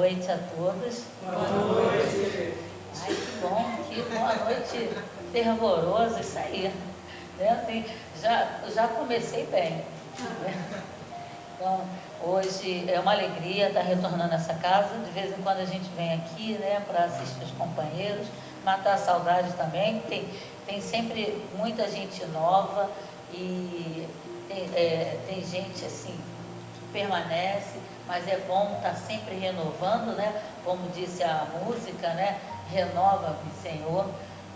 noite a todos. Boa noite. Ai, que bom, que boa noite fervorosa, isso aí. Né? Já comecei bem. Né? Então, hoje é uma alegria estar retornando a essa casa. De vez em quando a gente vem aqui, né, para assistir os companheiros, matar a saudade também. Tem sempre muita gente nova e tem gente assim que permanece, mas é bom estar sempre renovando, né? Como disse a música, né? Renova-me, Senhor,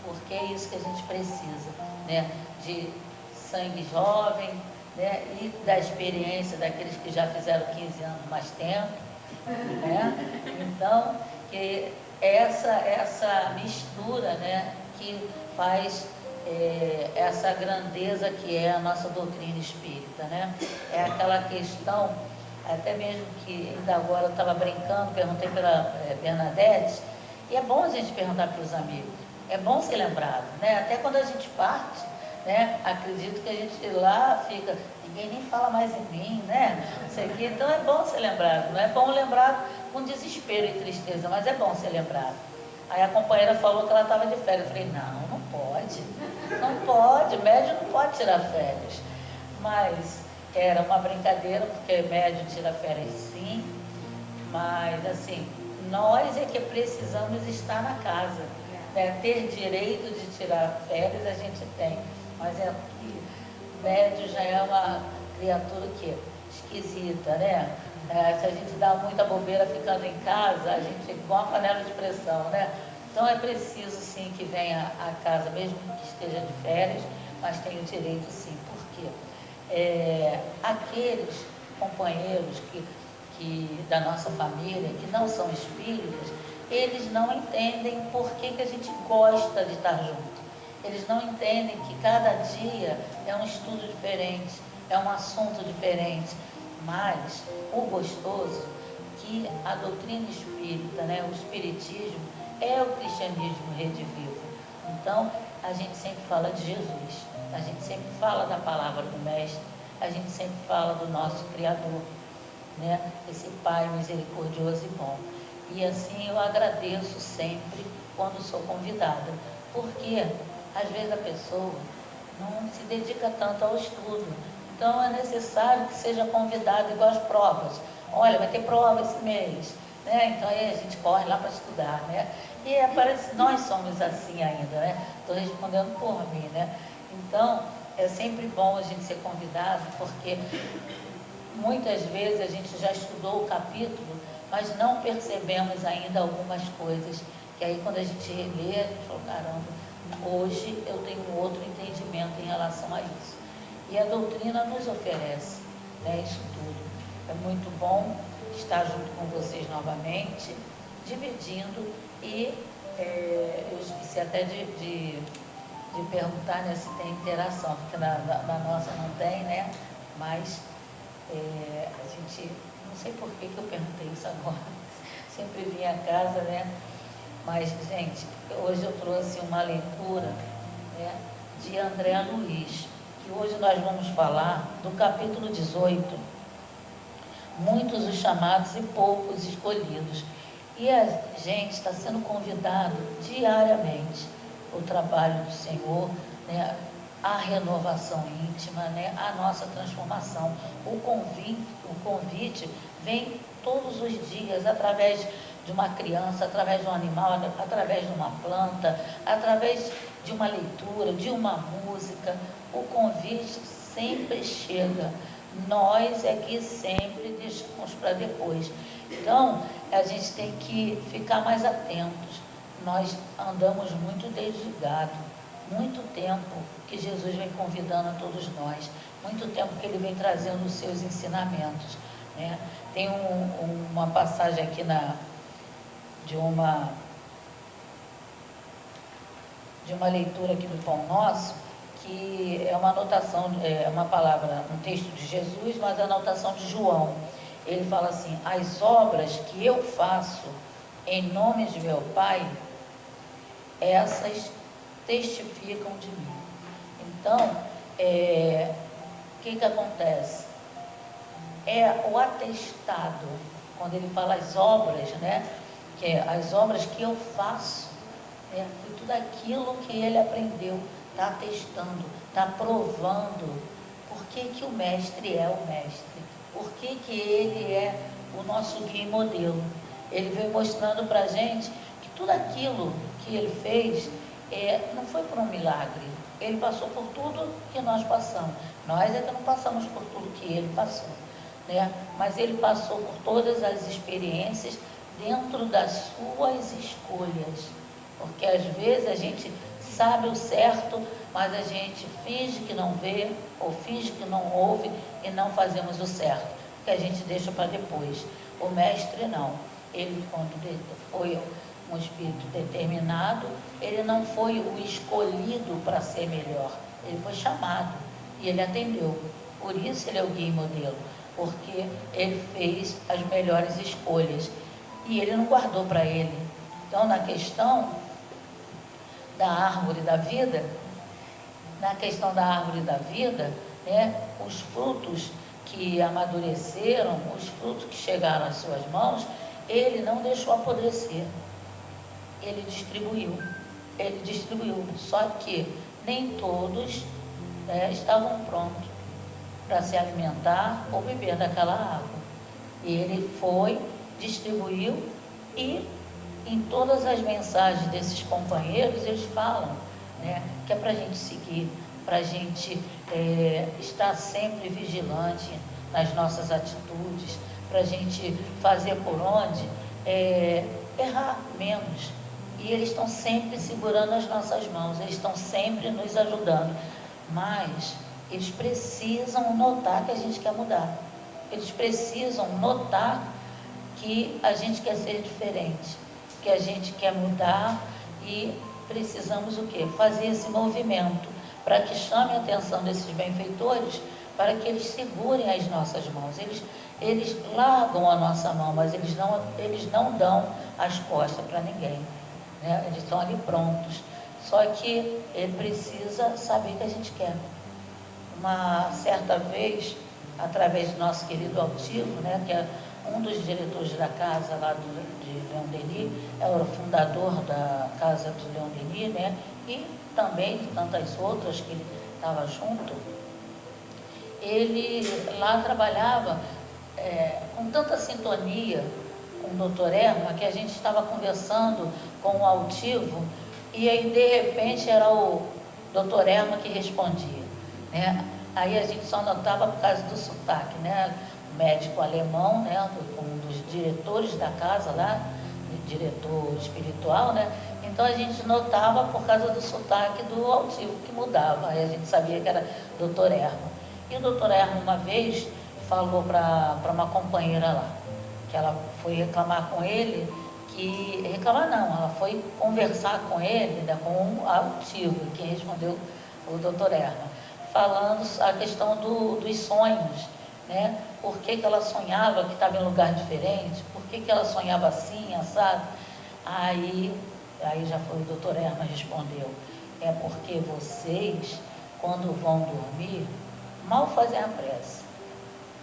porque é isso que a gente precisa, né? De sangue jovem, né? E da experiência daqueles que já fizeram 15 anos mais tempo, né? Então, que essa mistura, né? Que faz essa grandeza que é a nossa doutrina espírita, né? É aquela questão, até mesmo que ainda agora eu estava brincando, perguntei pela Bernadette, e é bom a gente perguntar para os amigos, é bom ser lembrado, né? Até quando a gente parte, né? Acredito que a gente lá fica, ninguém nem fala mais em mim, né? Isso aqui, então é bom ser lembrado, não é bom lembrar com desespero e tristeza, mas é bom ser lembrado. Aí a companheira falou que ela estava de férias, eu falei, não pode, médium não pode tirar férias, mas era uma brincadeira, porque médium tira férias sim, mas assim, nós é que precisamos estar na casa, né? Ter direito de tirar férias a gente tem, mas é que médium já é uma criatura que é esquisita, né? Se a gente dá muita bobeira ficando em casa, a gente é igual uma panela de pressão, né? Então é preciso sim que venha à casa, mesmo que esteja de férias, mas tem o direito sim, porque aqueles companheiros que da nossa família, que não são espíritas, eles não entendem por que a gente gosta de estar junto. Eles não entendem que cada dia é um estudo diferente, é um assunto diferente, mas o gostoso que a doutrina espírita, né, o espiritismo, é o cristianismo redivivo. Então, a gente sempre fala de Jesus, a gente sempre fala da palavra do Mestre, a gente sempre fala do nosso Criador, né? Esse Pai misericordioso e bom. E assim eu agradeço sempre quando sou convidada, porque às vezes a pessoa não se dedica tanto ao estudo, então é necessário que seja convidada igual as provas. Olha, vai ter prova esse mês, né? Então aí a gente corre lá para estudar, né? E parece que nós somos assim ainda, né? Estou respondendo por mim, né? Então é sempre bom a gente ser convidado, porque muitas vezes a gente já estudou o capítulo, mas não percebemos ainda algumas coisas, que aí quando a gente relê, a gente fala, caramba, hoje eu tenho um outro entendimento em relação a isso. E a doutrina nos oferece, né, isso tudo. É muito bom estar junto com vocês novamente, dividindo, e eu esqueci até de perguntar, né, se tem interação, porque na nossa não tem, né, mas a gente, não sei por que eu perguntei isso agora, sempre vim a casa, né, mas, gente, hoje eu trouxe uma leitura, né, de André Luiz, que hoje nós vamos falar do capítulo 18, muitos os chamados e poucos escolhidos. E a gente está sendo convidado diariamente ao trabalho do Senhor, né, a renovação íntima, né, a nossa transformação. O convite vem todos os dias, através de uma criança, através de um animal, através de uma planta, através de uma leitura, de uma música. O convite sempre chega. Nós é que sempre deixamos para depois. Então, a gente tem que ficar mais atentos. Nós andamos muito desligados. Muito tempo que Jesus vem convidando a todos nós. Muito tempo que Ele vem trazendo os seus ensinamentos, né? Tem uma passagem aqui de uma leitura aqui do Pão Nosso, que é uma anotação, é uma palavra, um texto de Jesus, mas a anotação de João. Ele fala assim: as obras que eu faço em nome de meu Pai, essas testificam de mim. Então, o que acontece? É o atestado quando ele fala as obras, né? Que é as obras que eu faço, né? Foi tudo aquilo que ele aprendeu, está testando, está provando. Por que que o mestre é o mestre? Por que que ele é o nosso guia e modelo? Ele veio mostrando para a gente que tudo aquilo que ele fez não foi por um milagre. Ele passou por tudo que nós passamos. Nós é que não passamos por tudo que ele passou, né? Mas ele passou por todas as experiências dentro das suas escolhas. Porque às vezes a gente sabe o certo, mas a gente finge que não vê, ou finge que não ouve e não fazemos o certo, que a gente deixa para depois. O mestre não. Ele, quando foi um espírito determinado, ele não foi o escolhido para ser melhor, ele foi chamado e ele atendeu. Por isso ele é o guia e modelo, porque ele fez as melhores escolhas e ele não guardou para ele. Então, na questão da árvore da vida, né, os frutos que amadureceram, os frutos que chegaram às suas mãos, ele não deixou apodrecer, ele distribuiu, só que nem todos, né, estavam prontos para se alimentar ou beber daquela água. E ele foi, distribuiu, e em todas as mensagens desses companheiros eles falam, né, que é para a gente seguir, para a gente estar sempre vigilante nas nossas atitudes, para a gente fazer por onde errar menos. E eles estão sempre segurando as nossas mãos, eles estão sempre nos ajudando, mas eles precisam notar que a gente quer mudar, eles precisam notar que a gente quer ser diferente, que a gente quer mudar, e precisamos o quê? Fazer esse movimento para que chame a atenção desses benfeitores, para que eles segurem as nossas mãos. Eles largam a nossa mão, mas eles não dão as costas para ninguém, né? Eles estão ali prontos, só que ele precisa saber que a gente quer. Uma certa vez, através do nosso querido Altivo, né, que é um dos diretores da casa lá de Leon Denis, é o fundador da casa de Leon Denis, né, e também de tantas outras que ele estava junto. Ele lá trabalhava com tanta sintonia com o doutor Erma, que a gente estava conversando com o Altivo, e aí de repente era o doutor Erma que respondia, né? Aí a gente só notava por causa do sotaque, né? Médico alemão, né? Um dos diretores da casa lá, diretor espiritual, né? Então a gente notava por causa do sotaque do Altivo que mudava, aí a gente sabia que era doutor Erma. E o doutor Erma uma vez falou para uma companheira lá, que ela foi reclamar com ele, ela foi conversar com ele, né, com o Altivo, quem respondeu o doutor Erma, falando a questão dos sonhos, né? Por que ela sonhava que estava em lugar diferente, por que ela sonhava assim, assado. Aí já foi o doutor Erma respondeu, é porque vocês, quando vão dormir, mal fazem a prece,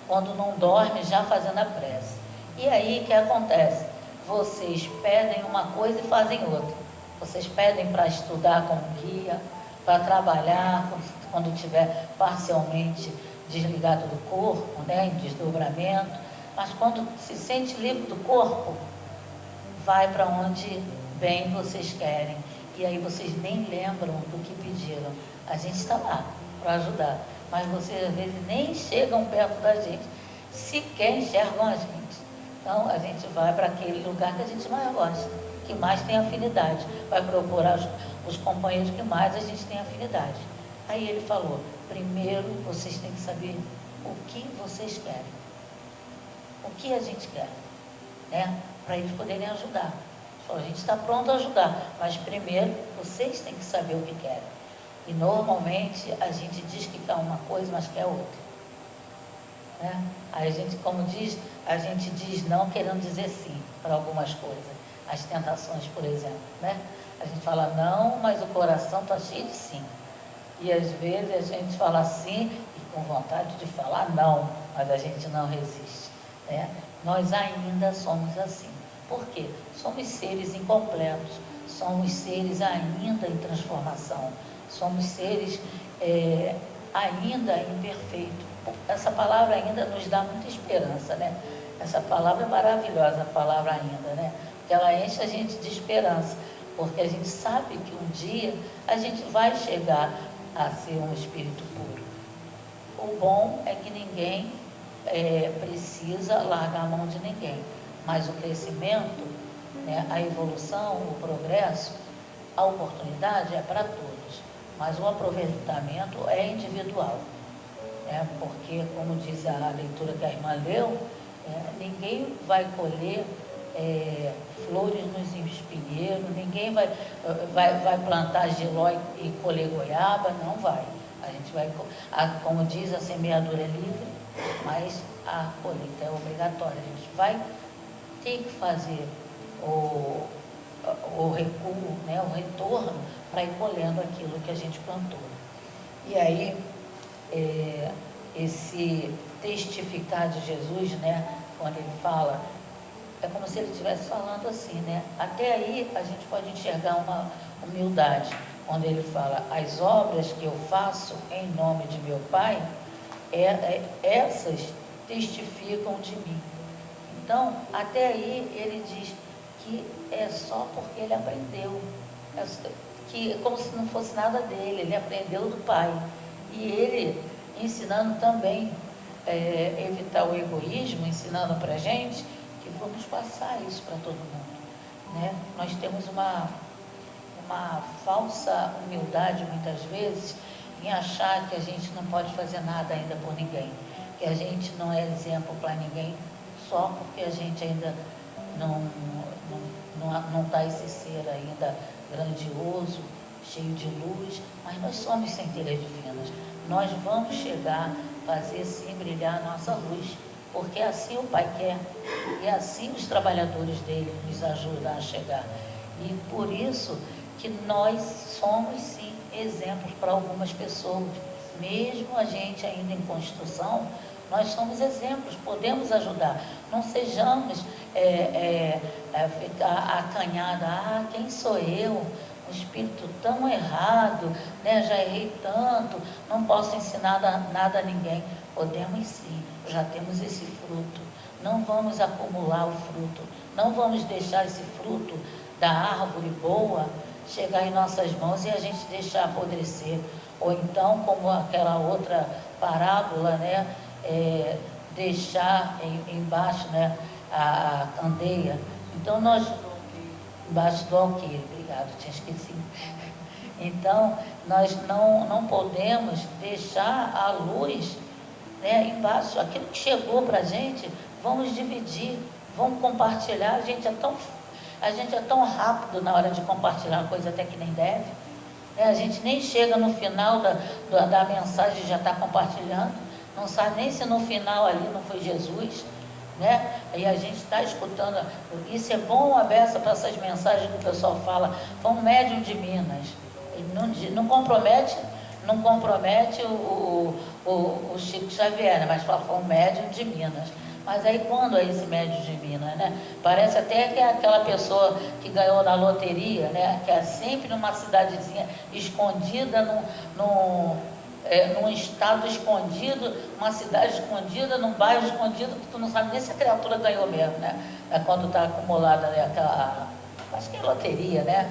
quando não dormem, já fazendo a prece. E aí o que acontece? Vocês pedem uma coisa e fazem outra. Vocês pedem para estudar como guia, para trabalhar quando estiver parcialmente desligado do corpo, né, em desdobramento, mas quando se sente livre do corpo, vai para onde bem vocês querem. E aí vocês nem lembram do que pediram. A gente está lá para ajudar, mas vocês às vezes nem chegam perto da gente, sequer enxergam a gente. Então a gente vai para aquele lugar que a gente mais gosta, que mais tem afinidade, vai procurar os companheiros que mais a gente tem afinidade. Aí ele falou, primeiro vocês têm que saber o que vocês querem, o que a gente quer, né? Para eles poderem ajudar. Ele falou, a gente está pronto a ajudar, mas primeiro vocês têm que saber o que querem. E normalmente a gente diz que quer uma coisa, mas quer outra, né? Aí a gente, como diz, a gente diz não querendo dizer sim para algumas coisas. As tentações, por exemplo, né? A gente fala não, mas o coração está cheio de sim. E às vezes a gente fala sim e com vontade de falar não, mas a gente não resiste, né? nós ainda somos assim. Por quê? Somos seres incompletos, somos seres ainda em transformação, somos seres ainda imperfeitos. Essa palavra ainda nos dá muita esperança, né? Essa palavra é maravilhosa, a palavra ainda, né? Porque ela enche a gente de esperança, porque a gente sabe que um dia a gente vai chegar a ser um espírito puro. O bom é que ninguém precisa largar a mão de ninguém, mas o crescimento, né, a evolução, o progresso, a oportunidade é para todos, mas o aproveitamento é individual, né? Porque, como diz a leitura que a irmã leu, ninguém vai colher flores nos espinheiros, ninguém vai plantar giló e colher goiaba, não vai. A gente vai, como diz, a semeadura é livre, mas a colheita é obrigatória. A gente vai ter que fazer o recuo, né, o retorno, para ir colhendo aquilo que a gente plantou. E aí, esse testificar de Jesus, né, quando ele fala, é como se ele estivesse falando assim, né? Até aí a gente pode enxergar uma humildade, quando ele fala, as obras que eu faço em nome de meu Pai, essas testificam de mim. Então, até aí ele diz que é só porque ele aprendeu, que como se não fosse nada dele, ele aprendeu do Pai. E ele ensinando também evitar o egoísmo, ensinando para a gente que vamos passar isso para todo mundo, né? Nós temos uma falsa humildade muitas vezes em achar que a gente não pode fazer nada ainda por ninguém, que a gente não é exemplo para ninguém só porque a gente ainda não está esse ser ainda grandioso, cheio de luz, mas nós somos centelhas divinas. Nós vamos chegar, fazer sim brilhar a nossa luz, porque assim o Pai quer, e assim os trabalhadores dele nos ajudam a chegar. E por isso que nós somos sim exemplos para algumas pessoas, mesmo a gente ainda em construção, nós somos exemplos, podemos ajudar. Não sejamos ficar acanhada, quem sou eu? Um espírito tão errado, né? Já errei tanto, não posso ensinar nada a ninguém. Podemos sim, já temos esse fruto. Não vamos acumular o fruto, não vamos deixar esse fruto da árvore boa chegar em nossas mãos e a gente deixar apodrecer. Ou então, como aquela outra parábola, né? Deixar embaixo, né, a candeia. Então nós, embaixo do alqueire, obrigado, tinha esquecido. Então nós não podemos deixar a luz, né, embaixo. Aquilo que chegou para a gente, vamos dividir, vamos compartilhar. A gente é tão rápido na hora de compartilhar coisa até que nem deve, né? A gente nem chega no final da mensagem e já está compartilhando. Não sabe nem se no final ali não foi Jesus, né? E a gente está escutando. Isso é bom a beça para essas mensagens que o pessoal fala. Foi um médium de Minas. Não compromete o Chico Xavier, né? Mas fala, foi um médium de Minas. Mas aí quando é esse médium de Minas, né? Parece até que é aquela pessoa que ganhou na loteria, né? Que é sempre numa cidadezinha escondida, num estado escondido, uma cidade escondida, num bairro escondido, que tu não sabe nem se a criatura ganhou mesmo, né? Quando está acumulada, né, aquela, acho que é loteria, né?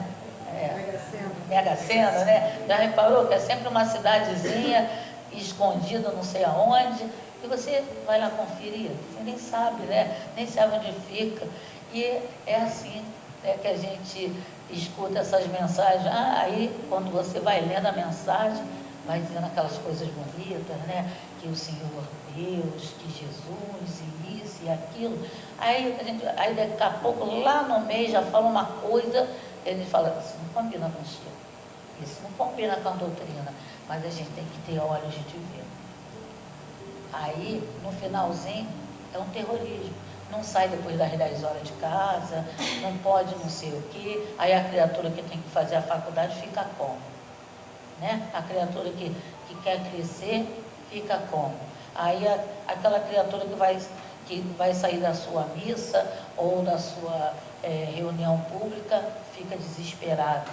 Mega Sena, né? Já reparou que é sempre uma cidadezinha escondida, não sei aonde, e você vai lá conferir, você nem sabe, né? Nem sabe onde fica. E é assim, né, que a gente escuta essas mensagens. Aí quando você vai lendo a mensagem, vai dizendo aquelas coisas bonitas, né? Que o Senhor Deus, que Jesus, e isso e aquilo. Aí daqui a pouco, lá no meio, já fala uma coisa, ele fala, isso não combina com o Chico, isso não combina com a doutrina, mas a gente tem que ter olhos de ver. Aí, no finalzinho, é um terrorismo. Não sai depois das 10 horas de casa, não pode não sei o quê. Aí a criatura que tem que fazer a faculdade fica como? Né? A criatura que quer crescer, fica como? Aí aquela criatura que vai sair da sua missa ou da sua reunião pública, fica desesperado.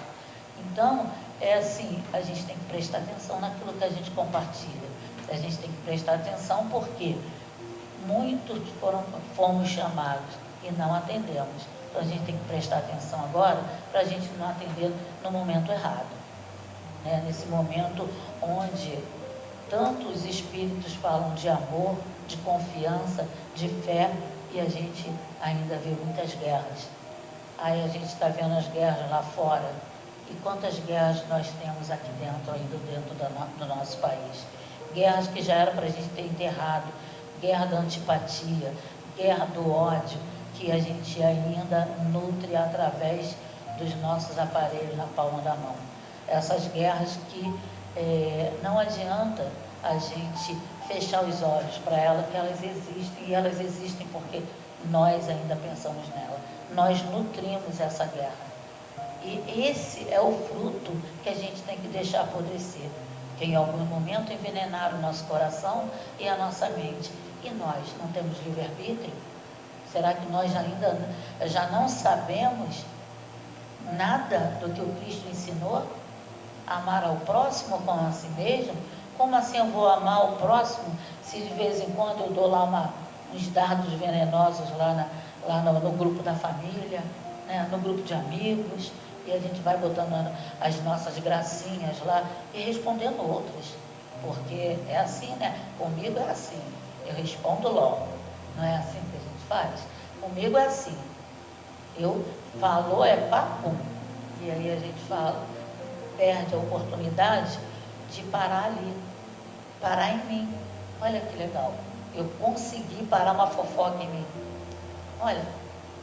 Então, é assim, a gente tem que prestar atenção naquilo que a gente compartilha. A gente tem que prestar atenção porque muitos fomos chamados e não atendemos. Então, a gente tem que prestar atenção agora para a gente não atender no momento errado. Né? Nesse momento onde tantos espíritos falam de amor, de confiança, de fé, e a gente ainda vê muitas guerras. Aí a gente está vendo as guerras lá fora. E quantas guerras nós temos aqui dentro, ainda dentro do nosso país? Guerras que já era para a gente ter enterrado, guerra da antipatia, guerra do ódio, que a gente ainda nutre através dos nossos aparelhos na palma da mão. Essas guerras que não adianta a gente fechar os olhos para elas, que elas existem, e elas existem porque nós ainda pensamos nela. Nós nutrimos essa guerra. E esse é o fruto que a gente tem que deixar apodrecer, que em algum momento envenenaram o nosso coração e a nossa mente. E nós não temos livre-arbítrio? Será que nós ainda já não sabemos nada do que o Cristo ensinou? Amar ao próximo como a si mesmo? Como assim eu vou amar o próximo se de vez em quando eu dou lá uns dardos venenosos lá no grupo da família, né, no grupo de amigos, e a gente vai botando as nossas gracinhas lá e respondendo outras, porque é assim, né? Comigo é assim, eu respondo logo, não é assim que a gente faz? Comigo é assim, eu falou é papo, e aí a gente perde a oportunidade de parar ali, parar em mim. Olha que legal, eu consegui parar uma fofoca em mim. Olha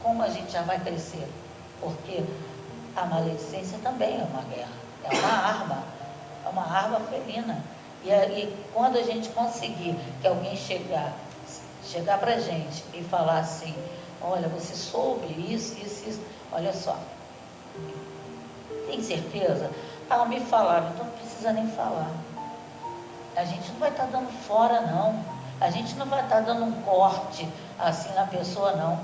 como a gente já vai crescer, porque a maledicência também é uma guerra, é uma arma felina. E quando a gente conseguir que alguém chegar para a gente e falar assim, olha, você soube isso, olha só, tem certeza? Ah, me falaram, então não precisa nem falar. A gente não vai estar dando fora, não. A gente não vai estar dando um corte assim na pessoa, não.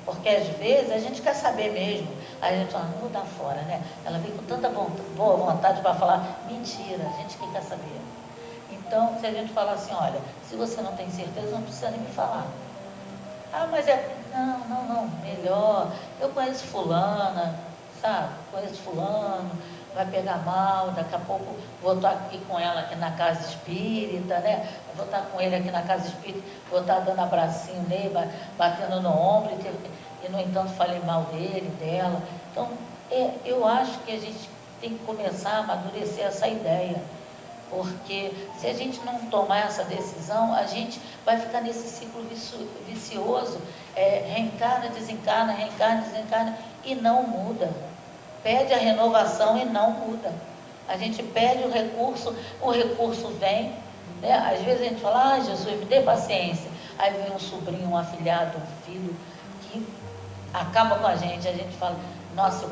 Porque às vezes a gente quer saber mesmo. Aí a gente fala, não vou dar fora, né? Ela vem com tanta boa vontade para falar, mentira, a gente que quer saber. Então, se a gente falar assim, olha, se você não tem certeza, não precisa nem me falar. Ah, mas não, melhor, eu conheço fulana, sabe? Conheço fulano, vai pegar mal, daqui a pouco vou estar aqui com ela aqui na casa espírita, né? Vou estar com ele aqui na casa espírita, vou estar dando abracinho nele, batendo no ombro, e no entanto falei mal dele, dela. Então, eu acho que a gente tem que começar a amadurecer essa ideia, porque se a gente não tomar essa decisão, a gente vai ficar nesse ciclo vicioso, reencarna, desencarna, e não muda. Pede a renovação e não muda. A gente pede o recurso vem, né? Às vezes a gente fala, Jesus, me dê paciência. Aí vem um sobrinho, um afilhado, um filho, que acaba com a gente fala, nossa,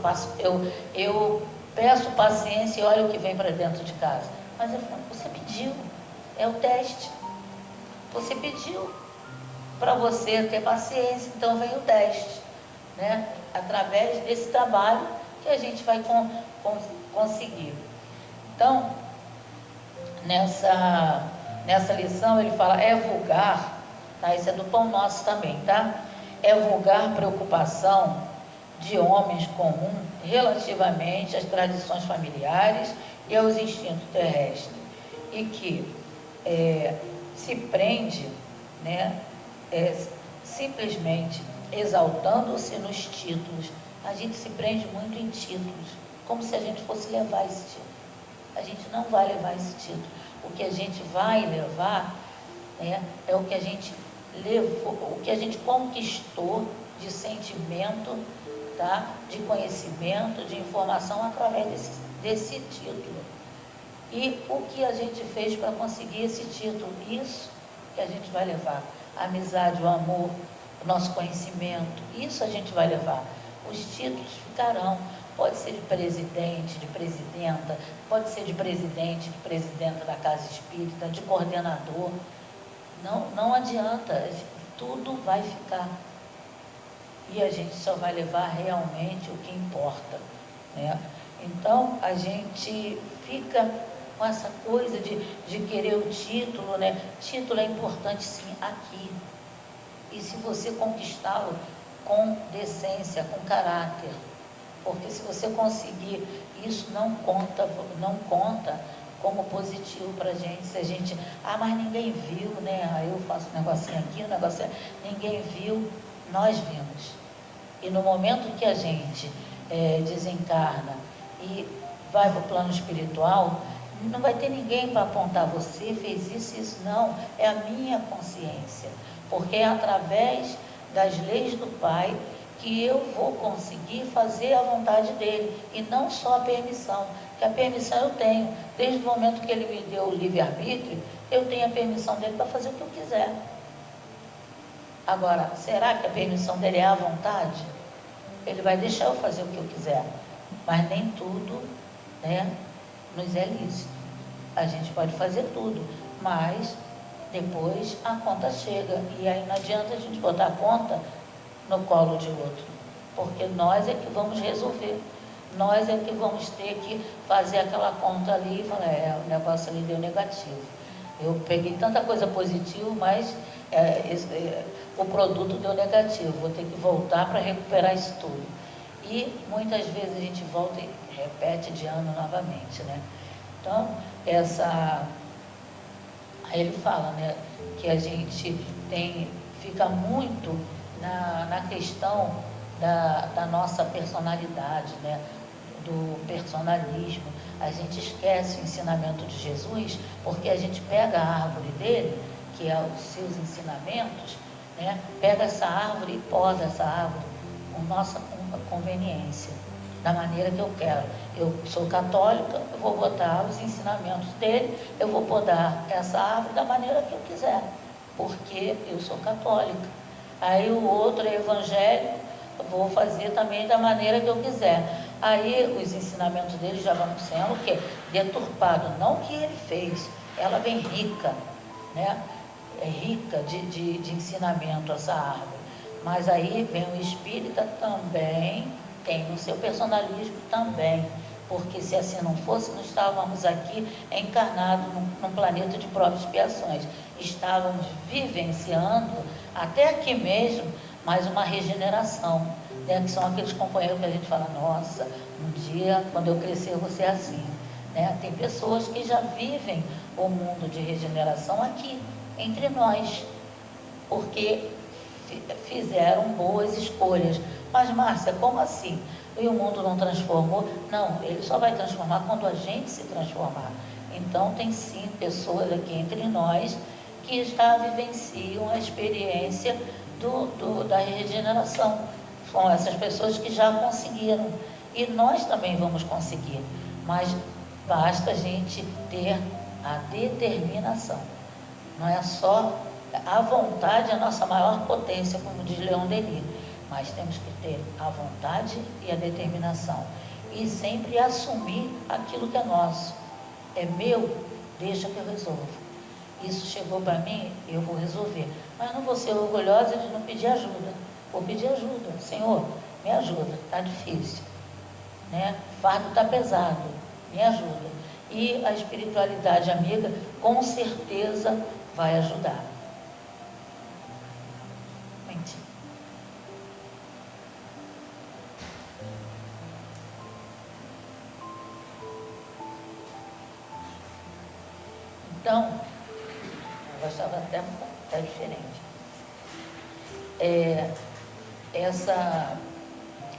eu peço paciência e olha o que vem para dentro de casa. Mas eu falo, você pediu, é o teste. Você pediu para você ter paciência, então vem o teste, né? Através desse trabalho que a gente vai conseguir. Então, nessa lição ele fala, é vulgar, tá? Isso é do Pão Nosso também, tá? É vulgar preocupação de homens comum relativamente às tradições familiares e aos instintos terrestres, e que se prende, né, simplesmente exaltando-se nos títulos. A gente se prende muito em títulos, como se a gente fosse levar esse título. A gente não vai levar esse título. O que a gente vai levar, né, é o que a gente levou, o que a gente conquistou de sentimento, tá? De conhecimento, de informação através desse título. E o que a gente fez para conseguir esse título? Isso que a gente vai levar. A amizade, o amor, o nosso conhecimento, isso a gente vai levar. Os títulos ficarão. Pode ser de presidente, de presidenta, pode ser de presidente, de presidenta da casa espírita, de coordenador. Não adianta. tudo vai ficar. E a gente só vai levar realmente o que importa, né? Então, a gente fica com essa coisa de querer o título, né? Título é importante, sim, aqui. E se você conquistá-lo com decência, com caráter, porque se você conseguir, isso não conta como positivo para a gente. Se a gente, mas ninguém viu, né? Aí eu faço um negocinho aqui, um negocinho, ninguém viu, nós vimos. E no momento que a gente desencarna e vai para o plano espiritual, não vai ter ninguém para apontar, você fez isso, não, é a minha consciência, porque é através das leis do Pai que eu vou conseguir fazer a vontade dele, e não só a permissão, que a permissão eu tenho, desde o momento que ele me deu o livre-arbítrio, eu tenho a permissão dele para fazer o que eu quiser. Agora, será que a permissão dele é à vontade? Ele vai deixar eu fazer o que eu quiser, mas nem tudo, né, nos é lícito. A gente pode fazer tudo, mas depois a conta chega, e aí não adianta a gente botar a conta no colo de outro, porque nós é que vamos resolver, nós é que vamos ter que fazer aquela conta ali e falar, o negócio ali deu negativo, eu peguei tanta coisa positiva, mas o produto deu negativo, vou ter que voltar para recuperar isso tudo. E muitas vezes a gente volta e repete de ano novamente, né? Então, aí ele fala, né, que a gente fica muito na questão da nossa personalidade, né, do personalismo. A gente esquece o ensinamento de Jesus, porque a gente pega a árvore dele, que é os seus ensinamentos, né, pega essa árvore e poda essa árvore com nossa conveniência, da maneira que eu quero. Eu sou católica, eu vou botar os ensinamentos dele, eu vou podar essa árvore da maneira que eu quiser, porque eu sou católica. Aí o outro é evangélico, eu vou fazer também da maneira que eu quiser. Aí os ensinamentos dele já vão sendo o quê? Deturpado, não o que ele fez, ela vem rica, né? É rica de ensinamento essa árvore. Mas aí vem o espírita também, tem o seu personalismo também, porque se assim não fosse, não estávamos aqui encarnados num planeta de provas e expiações, estávamos vivenciando, até aqui mesmo, mais uma regeneração, né? Que são aqueles companheiros que a gente fala, nossa, um dia, quando eu crescer, eu vou ser assim, né? Tem pessoas que já vivem o mundo de regeneração aqui, entre nós, porque fizeram boas escolhas. Mas, Márcia, como assim? E o mundo não transformou? Não, ele só vai transformar quando a gente se transformar. Então, tem sim pessoas aqui entre nós que já vivenciam a experiência da regeneração. São essas pessoas que já conseguiram. E nós também vamos conseguir. Mas basta a gente ter a determinação. Não é só a vontade, a nossa maior potência, como diz Leon Denis, mas temos que ter a vontade e a determinação, e sempre assumir aquilo que é nosso. É meu, deixa que eu resolvo. Isso chegou para mim, eu vou resolver, mas não vou ser orgulhosa de não pedir ajuda. Vou pedir ajuda, Senhor, me ajuda, está difícil, né? O fardo está pesado, me ajuda. E a espiritualidade amiga com certeza vai ajudar. Então, eu achava até diferente.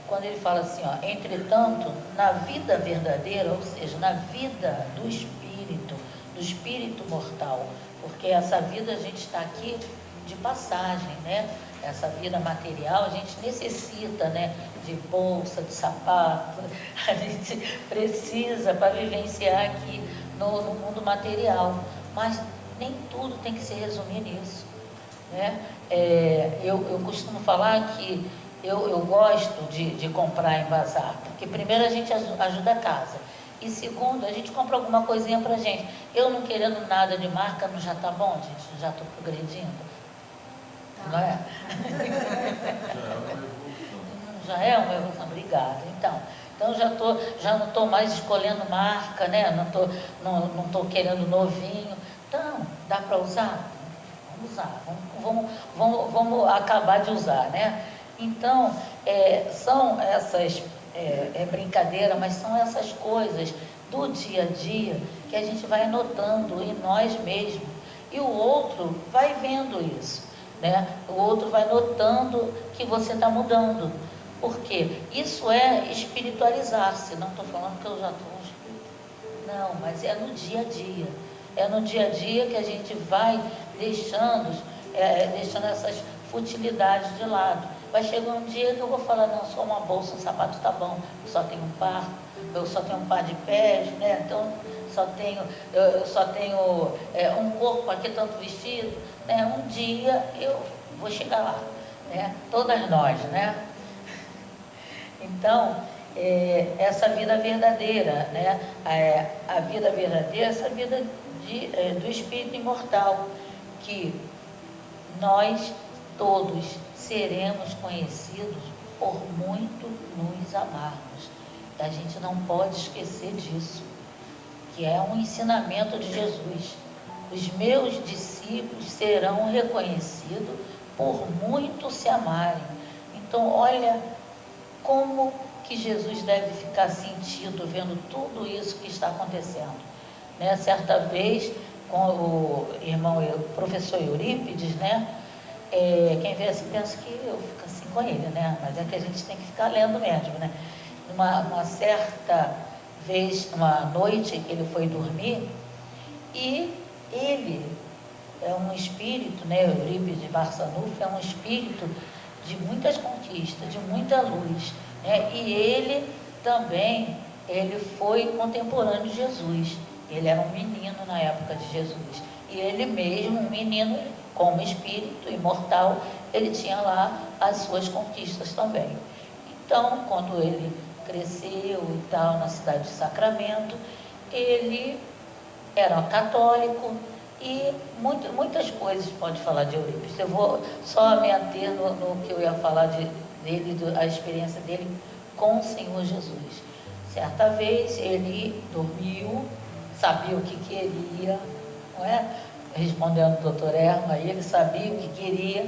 Quando ele fala assim, ó, entretanto, na vida verdadeira, ou seja, na vida do espírito mortal, porque essa vida a gente está aqui de passagem, né? Essa vida material a gente necessita, né? De bolsa, de sapato, a gente precisa para vivenciar aqui no mundo material, mas nem tudo tem que se resumir nisso, né? Eu costumo falar que eu gosto de comprar em bazar, porque primeiro a gente ajuda a casa, e segundo, a gente compra alguma coisinha pra gente. Eu não querendo nada de marca, não já tá bom, gente? Já estou progredindo. não é? Já é uma evolução, obrigada. Então já não estou mais escolhendo marca, né? Não tô querendo novinho. Então, dá para usar? Vamos usar, vamos acabar de usar, né? Então, são essas brincadeiras, mas são essas coisas do dia a dia que a gente vai notando em nós mesmos. E o outro vai vendo isso, né? O outro vai notando que você está mudando. Por quê? Isso é espiritualizar-se. Não estou falando que eu já estou espírita. Não, mas é no dia a dia. É no dia a dia que a gente vai deixando essas futilidades de lado. Vai chegar um dia que eu vou falar, não, só uma bolsa, um sapato está bom, eu só tenho um par de pés, né? Então eu só tenho um corpo aqui, tanto vestido, né? Um dia eu vou chegar lá, né? Todas nós, né? Então, essa vida verdadeira, né? A vida verdadeira, essa vida do espírito imortal, que nós todos seremos conhecidos por muito nos amarmos. A gente não pode esquecer disso, que é um ensinamento de Jesus. Os meus discípulos serão reconhecidos por muito se amarem. Então, olha como que Jesus deve ficar sentido vendo tudo isso que está acontecendo, né? Certa vez, com o irmão, o professor Eurípides, né? Quem vê assim pensa que eu fico assim com ele, né? Mas é que a gente tem que ficar lendo mesmo, né? Uma certa vez, uma noite que ele foi dormir, e ele é um espírito, né? Eurípides de Barçanufo é um espírito de muitas conquistas, de muita luz, né? E ele também, ele foi contemporâneo de Jesus. Ele era um menino na época de Jesus. E ele mesmo, um menino, como espírito imortal, ele tinha lá as suas conquistas também. Então, quando ele cresceu e tal, na cidade de Sacramento, ele era católico, e muitas coisas pode falar de Eurípides. Eu vou só me ater no que eu ia falar dele, a experiência dele com o Senhor Jesus. Certa vez ele dormiu, sabia o que queria, não é? Respondendo o doutor Erma, ele sabia o que queria,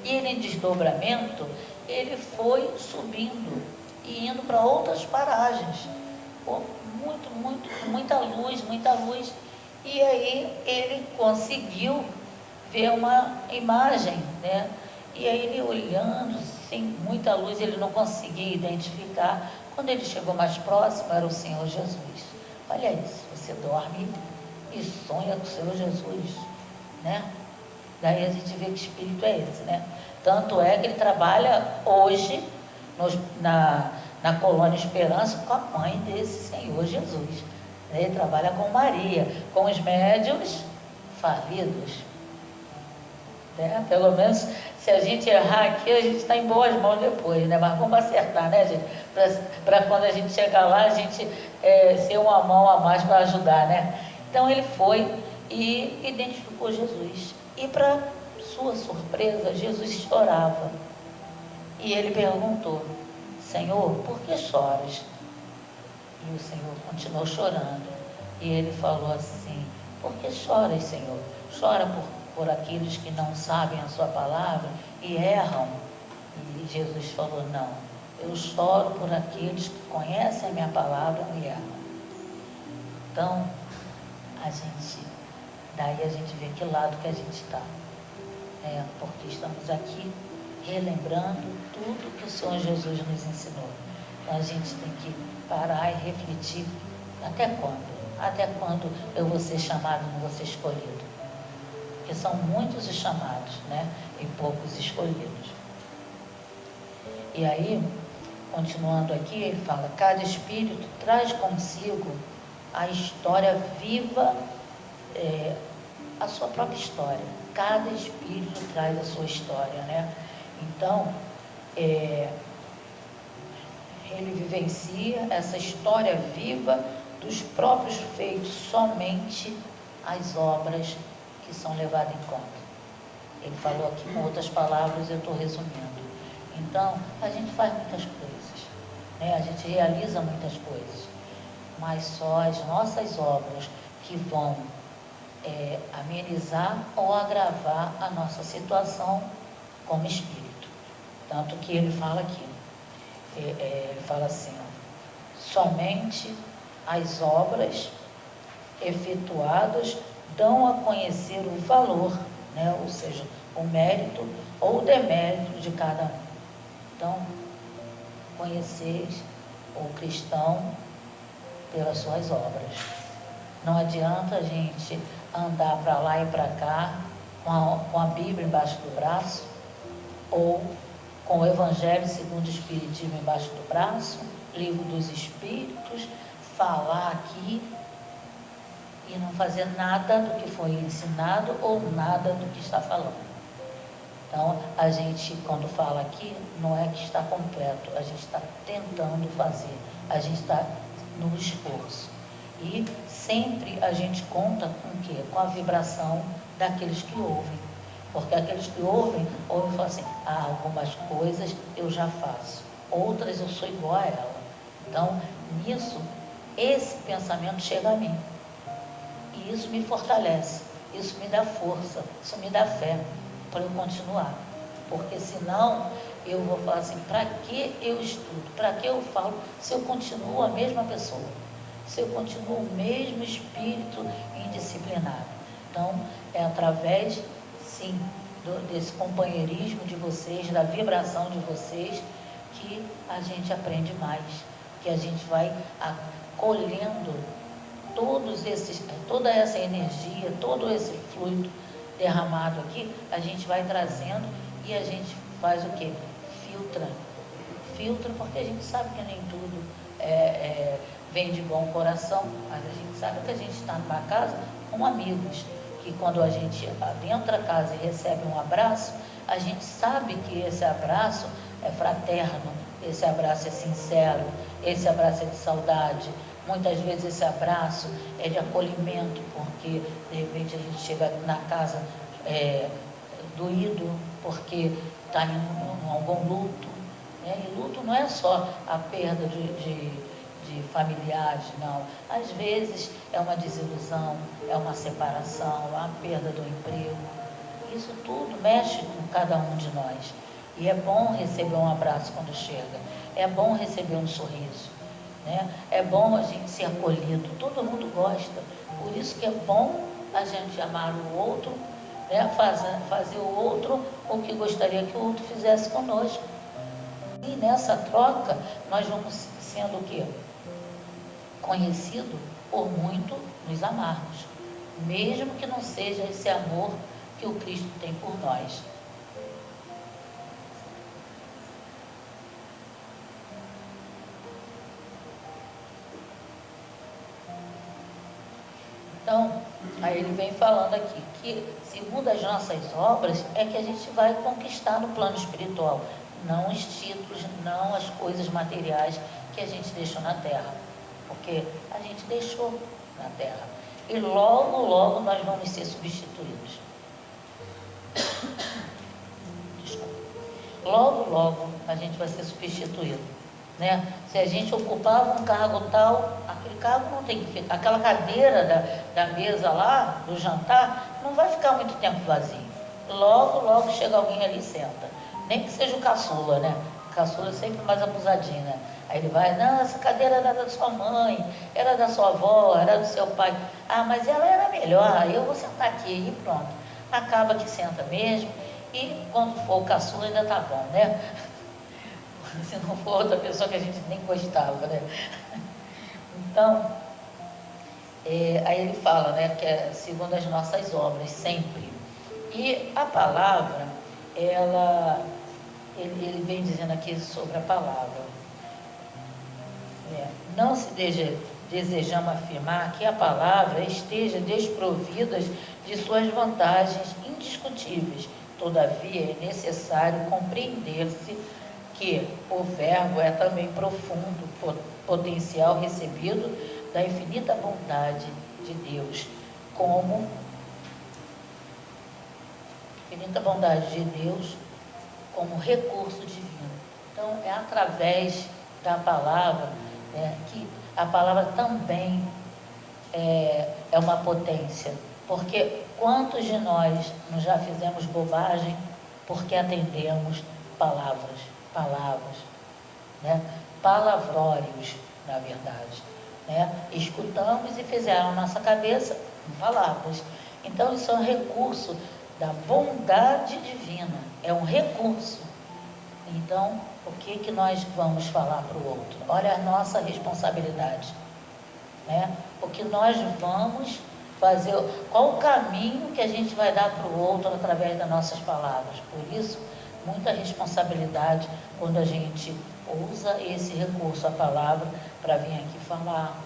e ele, em desdobramento, ele foi subindo e indo para outras paragens, muita luz, e aí ele conseguiu ver uma imagem, né? E aí ele olhando, sem muita luz, ele não conseguia identificar. Quando ele chegou mais próximo, era o Senhor Jesus. Olha isso, você dorme e sonha com o Senhor Jesus, né? Daí a gente vê que espírito é esse, né? Tanto é que ele trabalha hoje na Colônia Esperança com a mãe desse Senhor Jesus. Ele trabalha com Maria, com os médiuns falidos, né? Pelo menos, se a gente errar aqui, a gente está em boas mãos depois, né? Mas vamos acertar, né, gente? Para quando a gente chegar lá, a gente ser uma mão a mais para ajudar, né? Então ele foi e identificou Jesus. E para sua surpresa, Jesus chorava. E ele perguntou: Senhor, por que choras? E o Senhor continuou chorando. E ele falou assim: por que choras, Senhor? Chora por aqueles que não sabem a sua palavra e erram. E Jesus falou: não, eu choro por aqueles que conhecem a minha palavra e erram. Então, daí a gente vê que lado que a gente está, porque estamos aqui relembrando tudo que o Senhor Jesus nos ensinou. Então a gente tem que parar e refletir: até quando? Até quando eu vou ser chamado e não vou ser escolhido? Porque são muitos os chamados, né? E poucos escolhidos. E aí, continuando aqui, ele fala: cada espírito traz consigo a história viva, a sua própria história. Cada espírito traz a sua história, né? Então, ele vivencia essa história viva dos próprios feitos, somente as obras que são levadas em conta. Ele falou aqui com outras palavras, eu estou resumindo. Então, a gente faz muitas coisas, né? A gente realiza muitas coisas, mas só as nossas obras que vão amenizar ou agravar a nossa situação como espírito. Tanto que ele fala aqui, ele fala assim, ó, somente as obras efetuadas dão a conhecer o valor, né? Ou seja, o mérito ou o demérito de cada um. Então, conheceis o cristão pelas suas obras. Não adianta a gente andar para lá e para cá com a Bíblia embaixo do braço, ou com o Evangelho segundo o Espiritismo embaixo do braço, Livro dos Espíritos, falar aqui e não fazer nada do que foi ensinado ou nada do que está falando. Então, a gente, quando fala aqui, não é que está completo, a gente está tentando fazer, a gente está no esforço. E sempre a gente conta com o quê? Com a vibração daqueles que ouvem. Porque aqueles que ouvem e falam assim, algumas coisas eu já faço, outras eu sou igual a ela. Então, nisso, esse pensamento chega a mim. E isso me fortalece, isso me dá força, isso me dá fé para eu continuar. Porque senão eu vou falar assim, para que eu estudo? Para que eu falo se eu continuo a mesma pessoa? Se eu continuo o mesmo espírito indisciplinado? Então, é através, sim, desse companheirismo de vocês, da vibração de vocês, que a gente aprende mais, que a gente vai acolhendo toda essa energia, todo esse fluido derramado aqui, a gente vai trazendo e a gente faz o quê? Filtra, porque a gente sabe que nem tudo vem de bom coração, mas a gente sabe que a gente está numa casa com amigos, que quando a gente adentra a casa e recebe um abraço, a gente sabe que esse abraço é fraterno, esse abraço é sincero, esse abraço é de saudade. Muitas vezes esse abraço é de acolhimento, porque de repente a gente chega na casa doído, porque está em algum luto, né? E luto não é só a perda de familiares, não. Às vezes é uma desilusão, é uma separação, a perda do emprego. Isso tudo mexe com cada um de nós. E é bom receber um abraço quando chega, é bom receber um sorriso, né? É bom a gente ser acolhido, todo mundo gosta. Por isso que é bom a gente amar o outro, né? Fazer o outro o que gostaria que o outro fizesse conosco. E nessa troca nós vamos sendo o quê? Conhecido por muito nos amarmos, mesmo que não seja esse amor que o Cristo tem por nós. Então, aí ele vem falando aqui que, segundo as nossas obras, é que a gente vai conquistar no plano espiritual, não os títulos, não as coisas materiais que a gente deixou na terra, porque a gente deixou na terra. E logo, logo nós vamos ser substituídos. Desculpa. Logo, logo a gente vai ser substituído, né? Se a gente ocupava um cargo tal, aquele cargo não tem que ficar, aquela cadeira da mesa lá, do jantar, não vai ficar muito tempo vazio. Logo, logo chega alguém ali e senta. Nem que seja o caçula, né? O caçula é sempre mais abusadinho, né? Aí ele vai, não, essa cadeira era da sua mãe, era da sua avó, era do seu pai. Mas ela era melhor, eu vou sentar aqui e pronto. Acaba que senta mesmo, e quando for o caçula ainda tá bom, né? Se não for outra pessoa que a gente nem gostava, né? Então, aí ele fala, né, que é segundo as nossas obras, sempre. E a palavra, ele vem dizendo aqui sobre a palavra. Não se desejamos afirmar que a palavra esteja desprovida de suas vantagens indiscutíveis. Todavia, é necessário compreender-se que o verbo é também profundo, potencial recebido da infinita bondade de Deus, como infinita bondade de Deus como recurso divino. Então, é através da palavra, que a palavra também é uma potência. Porque quantos de nós não já fizemos bobagem porque atendemos palavras, né? Palavrórios, na verdade, né? Escutamos e fizeram na nossa cabeça palavras. Então, isso é um recurso da bondade divina, é um recurso. Então, o que nós vamos falar para o outro? Olha a nossa responsabilidade, né? O que nós vamos fazer, qual o caminho que a gente vai dar para o outro através das nossas palavras. Por isso, muita responsabilidade quando a gente usa esse recurso, a palavra, para vir aqui falar,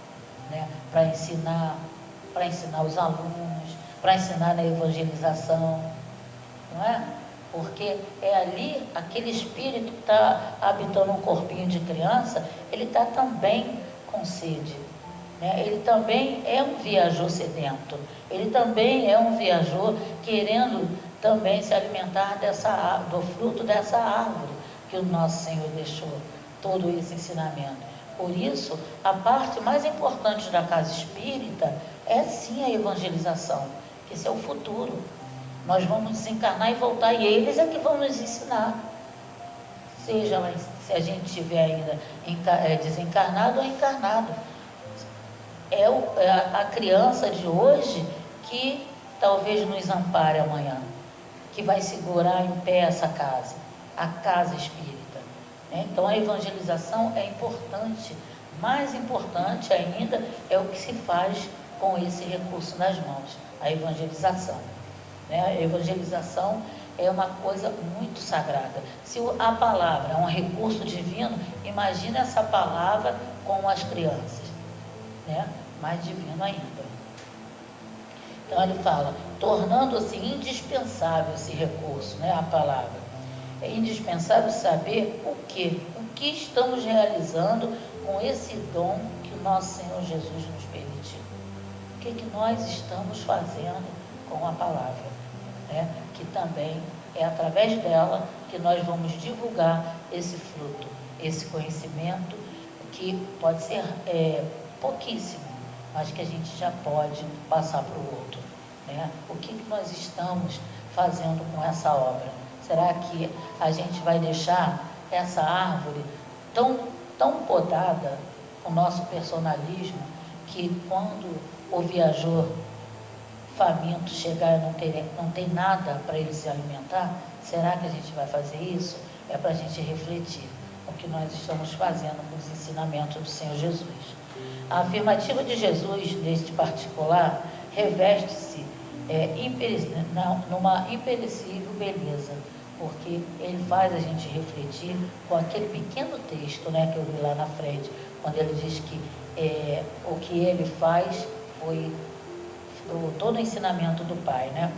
né? Para ensinar os alunos, para ensinar na evangelização, não é? Porque é ali, aquele espírito que está habitando um corpinho de criança, ele está também com sede, né? Ele também é um viajor sedento, ele também é um viajor querendo também se alimentar do fruto dessa árvore que o nosso Senhor deixou, todo esse ensinamento. Por isso, a parte mais importante da casa espírita é sim a evangelização, que esse é o futuro. Nós vamos desencarnar e voltar, e eles é que vão nos ensinar. Seja lá, se a gente estiver ainda desencarnado ou encarnado. É a criança de hoje que talvez nos ampare amanhã, que vai segurar em pé essa casa, a casa espírita, né? Então a evangelização é importante. Mais importante ainda é o que se faz com esse recurso nas mãos, a evangelização, né? A evangelização é uma coisa muito sagrada. Se a palavra é um recurso divino, imagina essa palavra com as crianças, né? Mais divino ainda. Então ele fala, tornando-se indispensável esse recurso, né? A palavra. É indispensável saber o que estamos realizando com esse dom que o nosso Senhor Jesus nos permitiu. O que nós estamos fazendo com a palavra, né? Que também é através dela que nós vamos divulgar esse fruto, esse conhecimento que pode ser pouquíssimo, mas que a gente já pode passar para o outro, né? O que nós estamos fazendo com essa obra? Será que a gente vai deixar essa árvore tão podada, o nosso personalismo, que quando o viajor faminto chegar e não tem nada para ele se alimentar, será que a gente vai fazer isso? É para a gente refletir o que nós estamos fazendo com os ensinamentos do Senhor Jesus. A afirmativa de Jesus, neste particular, reveste-se numa imperecível beleza, porque ele faz a gente refletir com aquele pequeno texto, né, que eu vi lá na frente, quando ele diz que o que ele faz foi todo o ensinamento do Pai, né?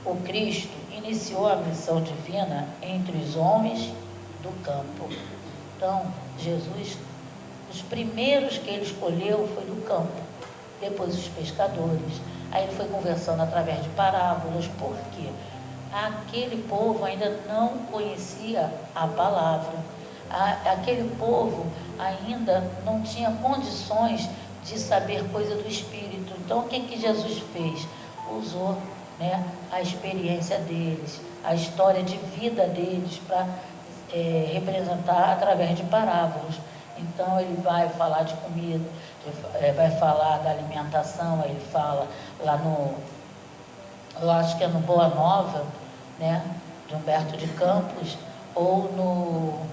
O Cristo iniciou a missão divina entre os homens do campo. Então, Jesus, os primeiros que ele escolheu foi do campo, depois os pescadores. Aí ele foi conversando através de parábolas, porque aquele povo ainda não conhecia a palavra, aquele povo ainda não tinha condições de saber coisa do Espírito. Então, o que Jesus fez? Usou, né, a experiência deles, a história de vida deles para representar através de parábolas. Então, ele vai falar de comida, vai falar da alimentação. Ele fala lá eu acho que é no Boa Nova, né, de Humberto de Campos, ou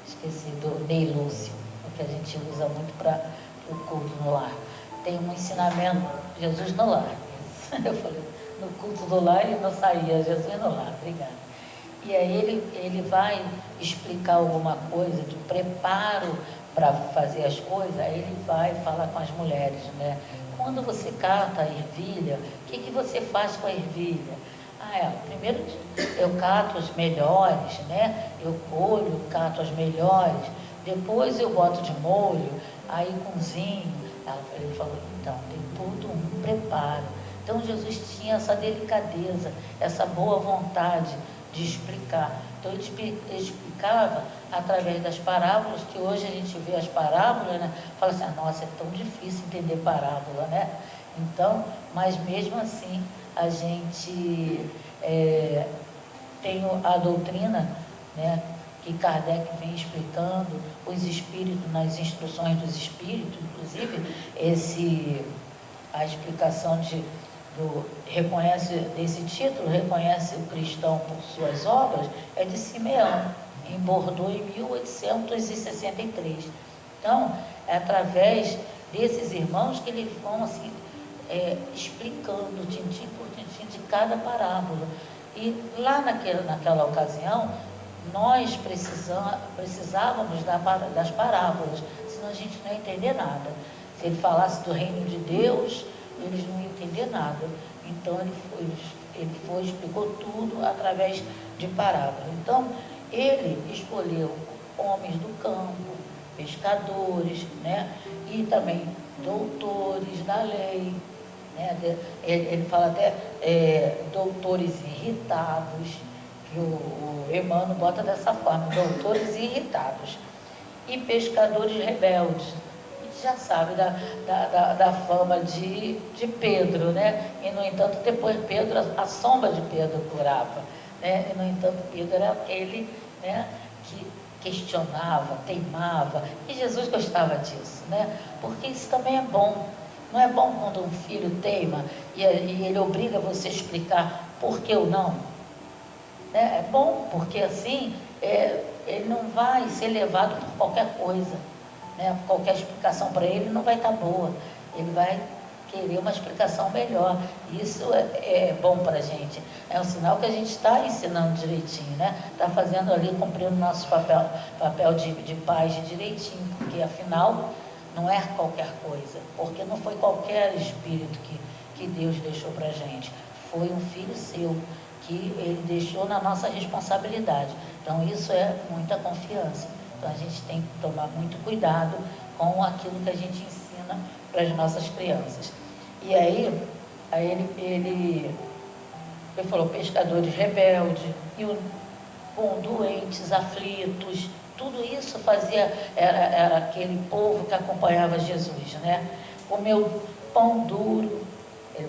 esqueci, do Ney Lúcio, que a gente usa muito para o culto no lar. Tem um ensinamento, Jesus no lar. Eu falei, no culto do lar ele não saía, Jesus no lar, obrigada. E aí ele vai explicar alguma coisa de preparo para fazer as coisas. Aí ele vai falar com as mulheres, né? Quando você cata a ervilha, o que você faz com a ervilha? Primeiro eu cato os melhores, né? Eu colho, cato as melhores. depois eu boto de molho, aí cozinho. Ele falou, então, tem todo um preparo. Então Jesus tinha essa delicadeza, essa boa vontade de explicar. Então ele explicava através das parábolas, que hoje a gente vê as parábolas, né? Fala assim, nossa, é tão difícil entender parábola, né? Então, mas mesmo assim, a gente tem a doutrina, né, que Kardec vem explicando, os espíritos, nas instruções dos espíritos, inclusive, a explicação reconhece desse título, reconhece o cristão por suas obras, é de Simeão, em Bordeaux, em 1863. Então, é através desses irmãos que eles vão assim, explicando tintim por tintim de cada parábola. E lá naquela ocasião, nós precisávamos das parábolas, senão a gente não ia entender nada. Se ele falasse do reino de Deus, eles não iam entender nada. Então ele explicou tudo através de parábolas. Então ele escolheu homens do campo, pescadores, né? E também doutores da lei, né? Ele fala até doutores irritados, que o Emmanuel bota dessa forma, doutores irritados, e pescadores rebeldes. A gente já sabe da fama de Pedro, né? E no entanto, depois Pedro, a sombra de Pedro curava, né? E no entanto, Pedro era aquele, né, que questionava, teimava, e Jesus gostava disso, né? Porque isso também é bom. Não é bom quando um filho teima e ele obriga você a explicar por que ou não? É bom, porque assim ele não vai ser levado por qualquer coisa, né? Qualquer explicação para ele não vai estar boa. Ele vai querer uma explicação melhor. Isso é bom para a gente. É um sinal que a gente está ensinando direitinho, né? Está fazendo ali, cumprindo o nosso papel de pais direitinho, porque afinal não é qualquer coisa, porque não foi qualquer espírito que Deus deixou para a gente. Foi um filho seu, que ele deixou na nossa responsabilidade. Então isso é muita confiança. Então a gente tem que tomar muito cuidado com aquilo que a gente ensina para as nossas crianças. E aí ele falou pescadores rebeldes, e com doentes, aflitos, tudo isso era aquele povo que acompanhava Jesus, né? Comeu pão duro, ele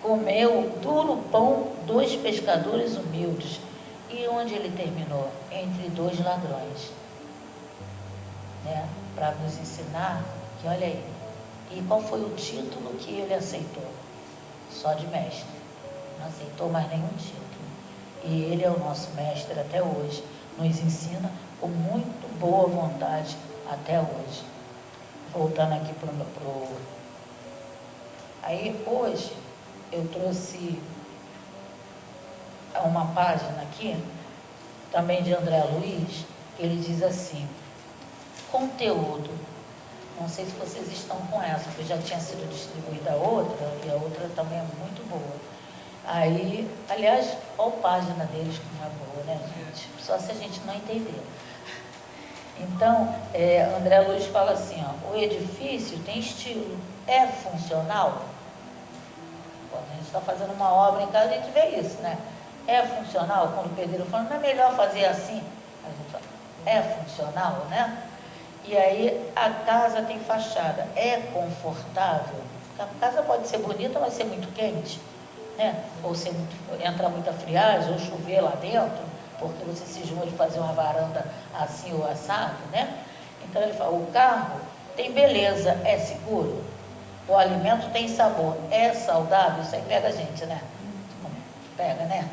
comeu duro pão dos pescadores humildes. E onde ele terminou? Entre dois ladrões, né? Para nos ensinar que, olha aí, e qual foi o título que ele aceitou? Só de mestre, não aceitou mais nenhum título. E ele é o nosso mestre até hoje, nos ensina com muito boa vontade até hoje. Voltando aqui para o... Aí hoje eu trouxe uma página aqui, também de André Luiz, que ele diz assim, conteúdo. Não sei se vocês estão com essa, porque já tinha sido distribuída a outra, e a outra também é muito boa. Aí, aliás, qual página deles que não é boa, né, gente? Só se a gente não entender. Então, André Luiz fala assim, ó, o edifício tem estilo, é funcional? Quando a gente está fazendo uma obra em casa, a gente vê isso, né? É funcional? Quando o pedreiro fala, não é melhor fazer assim? A gente fala, é funcional, né? E aí, a casa tem fachada, é confortável? A casa pode ser bonita, mas ser muito quente, né? Ou entrar muita friagem, ou chover lá dentro, porque você cismou de fazer uma varanda assim ou assado, né? Então ele fala, o carro tem beleza, é seguro? O alimento tem sabor, é saudável? Isso aí pega a gente, né? Pega, né?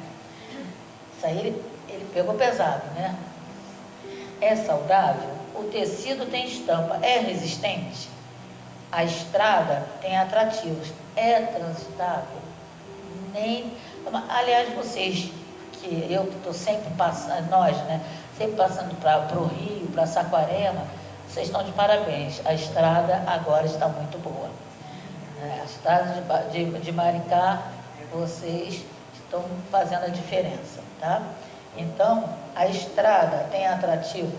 Isso aí ele pegou pesado, né? É saudável? O tecido tem estampa, é resistente? A estrada tem atrativos, é transitável? Aliás, vocês, que eu estou sempre passando, nós, né? Sempre passando para o Rio, para Saquarema, vocês estão de parabéns. A estrada agora está muito boa. A estrada de Maricá, vocês estão fazendo a diferença, tá? Então, a estrada tem atrativo?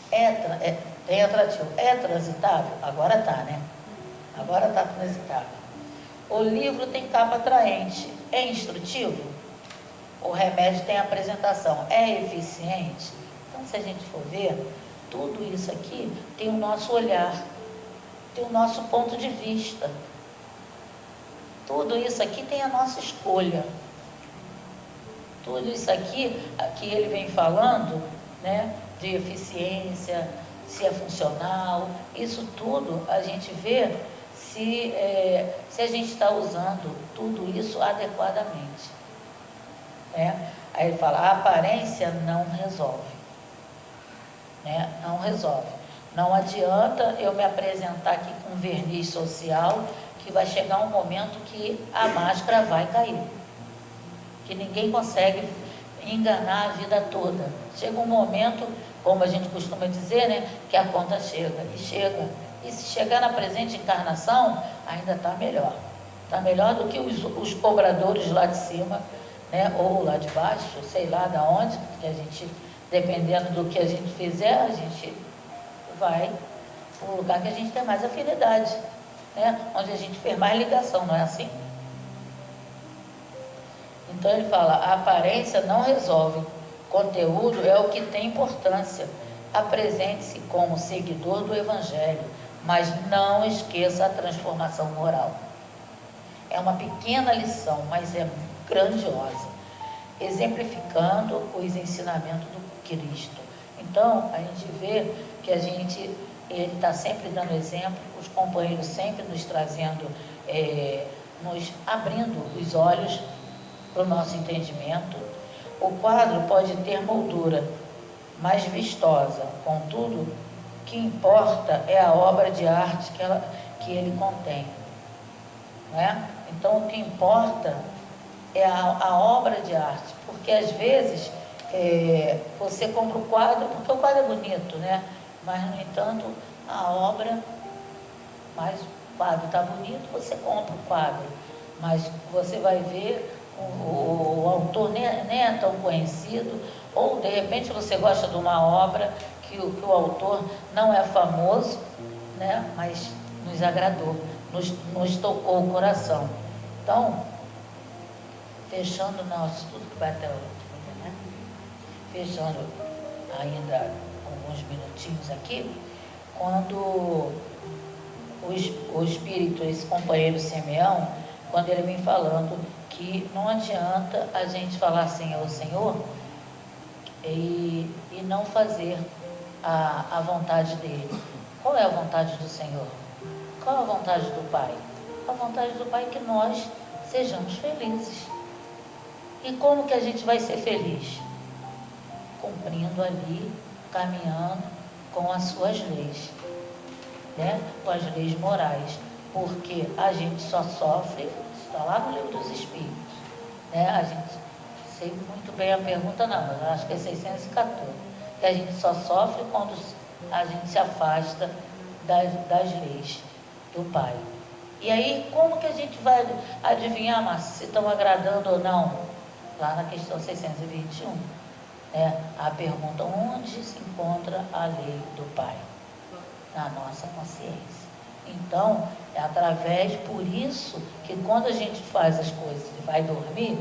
Tem atrativo. É transitável? Agora está, né? Agora está transitável. O livro tem capa atraente. É instrutivo? O remédio tem apresentação. É eficiente? Então, se a gente for ver, tudo isso aqui tem o nosso olhar, tem o nosso ponto de vista. Tudo isso aqui tem a nossa escolha. Tudo isso aqui que ele vem falando, né, de eficiência, se é funcional, isso tudo a gente vê se a gente está usando tudo isso adequadamente. Né? Aí ele fala, a aparência não resolve. Né? Não resolve. Não adianta eu me apresentar aqui com verniz social, que vai chegar um momento que a máscara vai cair. Que ninguém consegue enganar a vida toda. Chega um momento, como a gente costuma dizer, né, que a conta chega, e chega. E se chegar na presente encarnação, ainda está melhor. Está melhor do que os cobradores lá de cima, né, ou lá de baixo, sei lá de onde, que a gente, dependendo do que a gente fizer, a gente vai para o lugar que a gente tem mais afinidade, né, onde a gente fez mais ligação, não é assim? Então ele fala, a aparência não resolve, conteúdo é o que tem importância. Apresente-se como seguidor do Evangelho, mas não esqueça a transformação moral. É uma pequena lição, mas é grandiosa, exemplificando os ensinamentos do Cristo. Então, a gente vê que ele está sempre dando exemplo, os companheiros sempre nos trazendo, nos abrindo os olhos para o nosso entendimento. O quadro pode ter moldura mais vistosa, contudo, o que importa é a obra de arte que ele contém. Não é? Então, o que importa é a obra de arte, porque às vezes você compra o quadro, porque o quadro é bonito, né? Mas, no entanto, a obra, mas o quadro está bonito, você compra o quadro, mas você vai ver o autor nem é tão conhecido, ou de repente você gosta de uma obra que o autor não é famoso, né? Mas nos agradou, nos tocou o coração. Então, fechando nosso estudo, que vai até o último, né? Fechando ainda alguns minutinhos aqui, quando o Espírito, esse companheiro Simeão, quando ele vem falando que não adianta a gente falar Senhor, Senhor, e não fazer a vontade dele. Qual é a vontade do Senhor? Qual é a vontade do Pai? A vontade do Pai é que nós sejamos felizes. E como que a gente vai ser feliz? Cumprindo ali, caminhando com as suas leis, né? Com as leis morais, porque a gente só sofre, está lá no Livro dos Espíritos, né? A gente, sei muito bem a pergunta não, mas acho que é 614, que a gente só sofre quando a gente se afasta das leis do Pai. E aí, como que a gente vai adivinhar, Márcia, se estão agradando ou não? Lá na questão 621, né? A pergunta, onde se encontra a lei do Pai? Na nossa consciência. Então, é através, por isso, que quando a gente faz as coisas e vai dormir,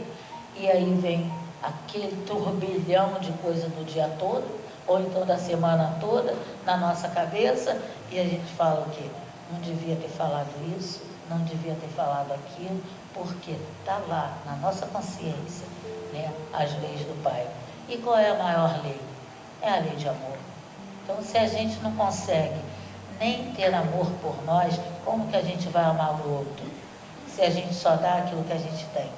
e aí vem aquele turbilhão de coisa do dia todo, ou então da semana toda, na nossa cabeça, e a gente fala o quê? Não devia ter falado isso, não devia ter falado aquilo, porque está lá, na nossa consciência, né, as leis do Pai. E qual é a maior lei? É a lei de amor. Então, se a gente não consegue nem ter amor por nós, como que a gente vai amar o outro? Se a gente só dá aquilo que a gente tem.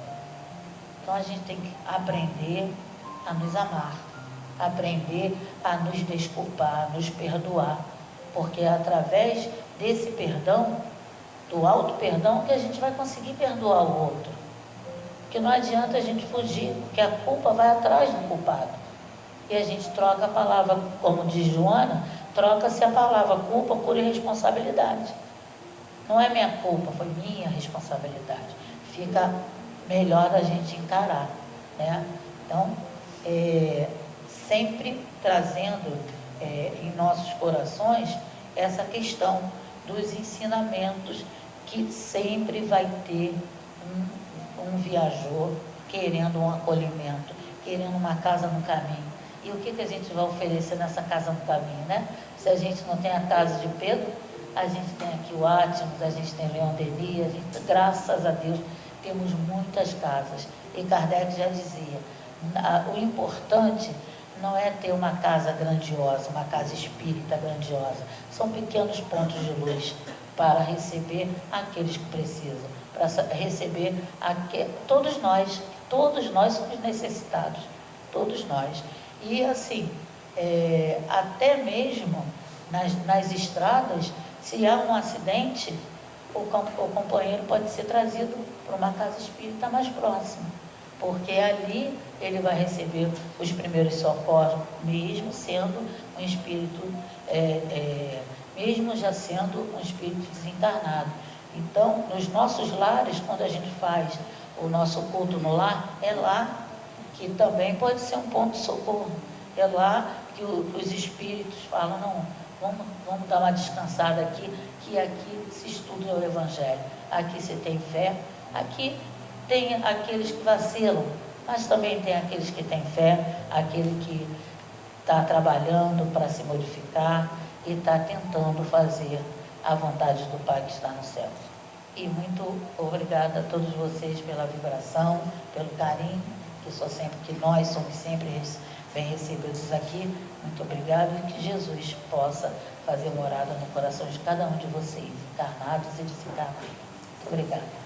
Então, a gente tem que aprender a nos amar, aprender a nos desculpar, a nos perdoar, porque é através desse perdão, do auto-perdão, que a gente vai conseguir perdoar o outro. Porque não adianta a gente fugir, porque a culpa vai atrás do culpado. E a gente troca a palavra, como diz Joana, troca-se a palavra culpa por irresponsabilidade. Não é minha culpa, foi minha responsabilidade. Fica melhor a gente encarar, né? Então, sempre trazendo em nossos corações essa questão dos ensinamentos, que sempre vai ter um viajor querendo um acolhimento, querendo uma casa no caminho. E o que a gente vai oferecer nessa casa no caminho, né? Se a gente não tem a casa de Pedro, a gente tem aqui o Átmos, a gente tem Leon Denis, a gente, graças a Deus, temos muitas casas. E Kardec já dizia, o importante não é ter uma casa grandiosa, uma casa espírita grandiosa. São pequenos pontos de luz para receber aqueles que precisam, para receber todos nós somos necessitados, todos nós. E assim, até mesmo nas estradas, se há um acidente, o companheiro pode ser trazido para uma casa espírita mais próxima, porque ali ele vai receber os primeiros socorros, mesmo sendo um espírito, mesmo já sendo um espírito desencarnado. Então, nos nossos lares, quando a gente faz o nosso culto no lar, é lá que também pode ser um ponto de socorro. É lá que os espíritos falam, não, vamos dar uma descansada aqui, que aqui se estuda o Evangelho, aqui se tem fé, aqui tem aqueles que vacilam, mas também tem aqueles que têm fé, aquele que está trabalhando para se modificar e está tentando fazer a vontade do Pai que está no céu. E muito obrigada a todos vocês pela vibração, pelo carinho, que nós somos sempre bem recebidos aqui. Muito obrigado, e que Jesus possa fazer morada no coração de cada um de vocês, encarnados e desencarnados. Muito obrigada.